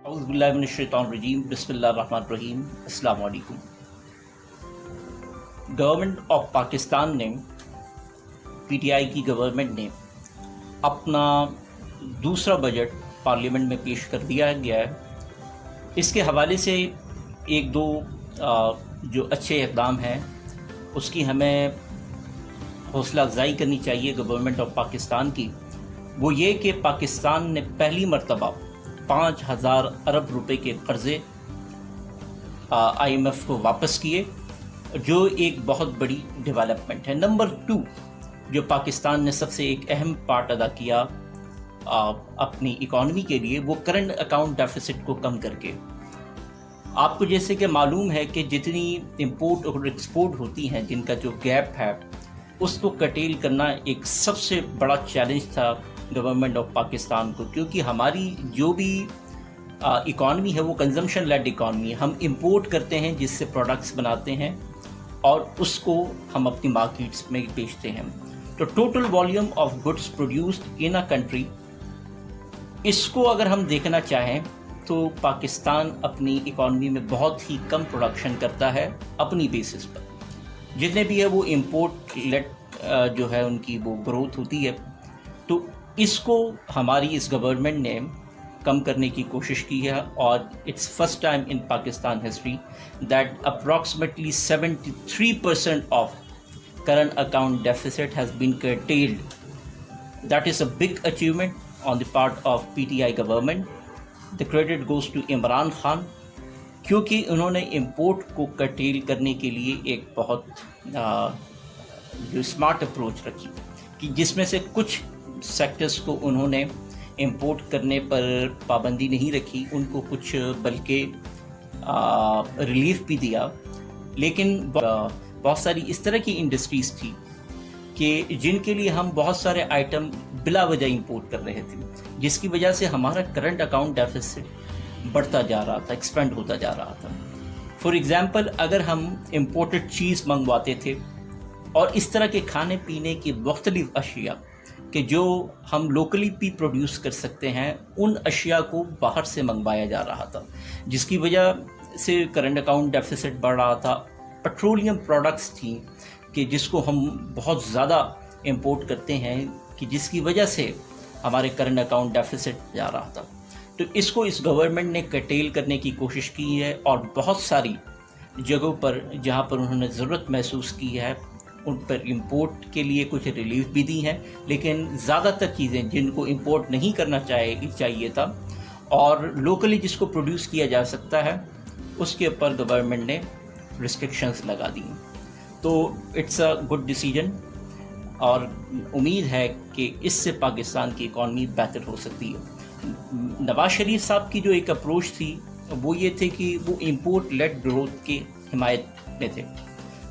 औज़ुबिल्लाहि मिनश्शैतानिर्रजीम बिस्मिल्लाहिर्रहमानिर्रहीम अस्सलाम वालेकुम। गवर्नमेंट ऑफ पाकिस्तान ने पीटीआई की गवर्नमेंट ने अपना दूसरा बजट पार्लियामेंट में पेश कर दिया गया है। इसके हवाले से एक दो जो अच्छे इक़दाम हैं उसकी हमें हौसला अफजाई करनी चाहिए गवर्नमेंट ऑफ पाकिस्तान की। वो ये कि पाकिस्तान ने पहली मरतबा 5,000 अरब रुपए के कर्ज़े IMF को वापस किए, जो एक बहुत बड़ी डेवलपमेंट है। नंबर 2, जो पाकिस्तान ने सबसे एक अहम पार्ट अदा किया अपनी इकॉनमी के लिए, वो करंट अकाउंट डेफिसिट को कम करके। आपको जैसे कि मालूम है कि जितनी इंपोर्ट और एक्सपोर्ट होती हैं, जिनका जो गैप है उसको कटेल करना एक सबसे बड़ा चैलेंज था गवर्नमेंट ऑफ पाकिस्तान को, क्योंकि हमारी जो भी इकॉनमी है वो कंजम्पशन लेड इकॉनमी है। हम इंपोर्ट करते हैं जिससे प्रोडक्ट्स बनाते हैं और उसको हम अपनी मार्केट्स में बेचते हैं। तो total volume of goods produced in a country, इसको अगर हम देखना चाहें तो पाकिस्तान अपनी इकॉनमी में बहुत ही कम प्रोडक्शन करता है अपनी बेसिस पर। जितने भी है वो इंपोर्ट लेड जो है उनकी वो ग्रोथ होती है। तो इसको हमारी इस गवर्नमेंट ने कम करने की कोशिश की है, और it's first time in Pakistan history that approximately 73% of current account deficit has been curtailed। That is a big achievement on the part of PTI government. The credit goes to Imran Khan, क्योंकि उन्होंने इम्पोर्ट को कर्टेल करने के लिए एक बहुत जो smart approach रखी, कि जिसमें से कुछ सेक्टर्स को उन्होंने इंपोर्ट करने पर पाबंदी नहीं रखी, उनको कुछ बल्कि रिलीफ भी दिया। लेकिन बहुत सारी इस तरह की इंडस्ट्रीज़ थी कि जिनके लिए हम बहुत सारे आइटम बिला वजह इंपोर्ट कर रहे थे, जिसकी वजह से हमारा करंट अकाउंट डेफिसिट बढ़ता जा रहा था, एक्सपेंड होता जा रहा था। फॉर एग्ज़ाम्पल, अगर हम इम्पोर्टेड चीज़ मंगवाते थे और इस तरह के खाने पीने की मुख्तलिफ अशिया कि जो हम लोकली भी प्रोड्यूस कर सकते हैं, उन अशिया को बाहर से मंगवाया जा रहा था, जिसकी वजह से करंट अकाउंट डेफिसिट बढ़ रहा था। पेट्रोलियम प्रोडक्ट्स थी कि जिसको हम बहुत ज़्यादा इंपोर्ट करते हैं, कि जिसकी वजह से हमारे करंट अकाउंट डेफिसिट जा रहा था। तो इसको इस गवर्नमेंट ने कर्टेल करने की कोशिश की है, और बहुत सारी जगहों पर जहाँ पर उन्होंने ज़रूरत महसूस की है उन पर इंपोर्ट के लिए कुछ रिलीफ भी दी हैं। लेकिन ज़्यादातर चीज़ें जिनको इंपोर्ट नहीं करना चाहिए था और लोकली जिसको प्रोड्यूस किया जा सकता है, उसके ऊपर गवर्नमेंट ने रिस्ट्रिक्शंस लगा दी। तो इट्स अ गुड डिसीजन, और उम्मीद है कि इससे पाकिस्तान की इकॉनमी बेहतर हो सकती है। नवाज शरीफ साहब की जो एक अप्रोच थी वो ये थे कि वो इंपोर्ट लेड ग्रोथ की हिमायत में थे,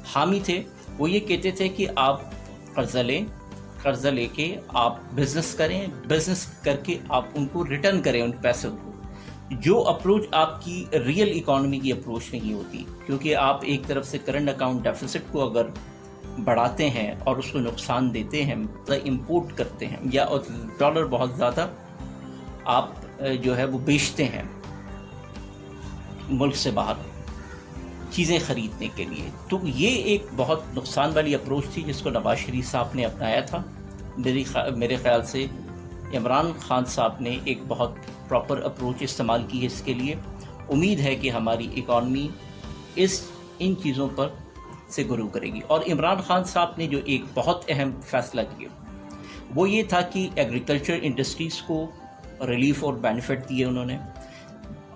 हामी थे। वो ये कहते थे कि आप कर्ज़ा लेके आप बिज़नेस करें, बिज़नेस करके आप उनको रिटर्न करें उन पैसों को। जो अप्रोच आपकी रियल इकॉनमी की अप्रोच नहीं होती, क्योंकि आप एक तरफ से करंट अकाउंट डेफिसिट को अगर बढ़ाते हैं और उसको नुकसान देते हैं, तो इंपोर्ट करते हैं या डॉलर बहुत ज़्यादा आप जो है वो बेचते हैं मुल्क से बाहर चीज़ें ख़रीदने के लिए। तो ये एक बहुत नुकसान वाली अप्रोच थी जिसको नवाज शरीफ साहब ने अपनाया था। मेरे ख़्याल से इमरान खान साहब ने एक बहुत प्रॉपर अप्रोच इस्तेमाल की है इसके लिए। उम्मीद है कि हमारी इकॉनमी इन चीज़ों पर से गुरू करेगी। और इमरान खान साहब ने जो एक बहुत अहम फ़ैसला किया वो ये था कि एग्रीकल्चर इंडस्ट्रीज़ को रिलीफ और बेनिफिट दिए उन्होंने,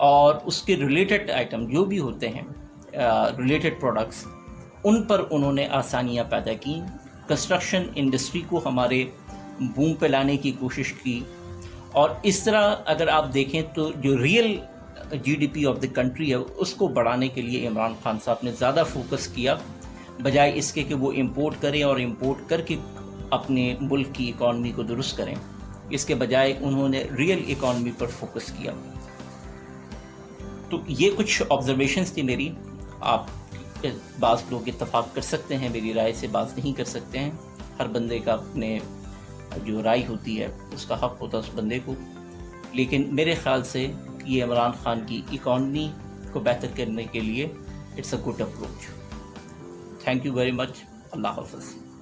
और उसके रिलेटेड आइटम जो भी होते हैं, रिलेटेड प्रोडक्ट्स, उन पर उन्होंने आसानियाँ पैदा की। कंस्ट्रक्शन इंडस्ट्री को हमारे बूम पे लाने की कोशिश की, और इस तरह अगर आप देखें तो जो real GDP of the country है उसको बढ़ाने के लिए इमरान खान साहब ने ज़्यादा फोकस किया, बजाय इसके कि वो इंपोर्ट करें और इंपोर्ट करके अपने मुल्क की इकॉनमी को दुरुस्त करें। इसके बजाय उन्होंने रियल इकॉनमी पर फोकस किया। तो ये कुछ ऑब्जर्वेशंस थी मेरी। आप बाज़ लोग इत्तफाक कर सकते हैं, मेरी राय से बात नहीं कर सकते हैं। हर बंदे का अपने जो राय होती है उसका हक़ होता है उस बंदे को। लेकिन मेरे ख़्याल से یہ عمران خان کی اکانومی کو بہتر کرنے کے لیے it's a good approach. Thank you very much. اللہ حافظ.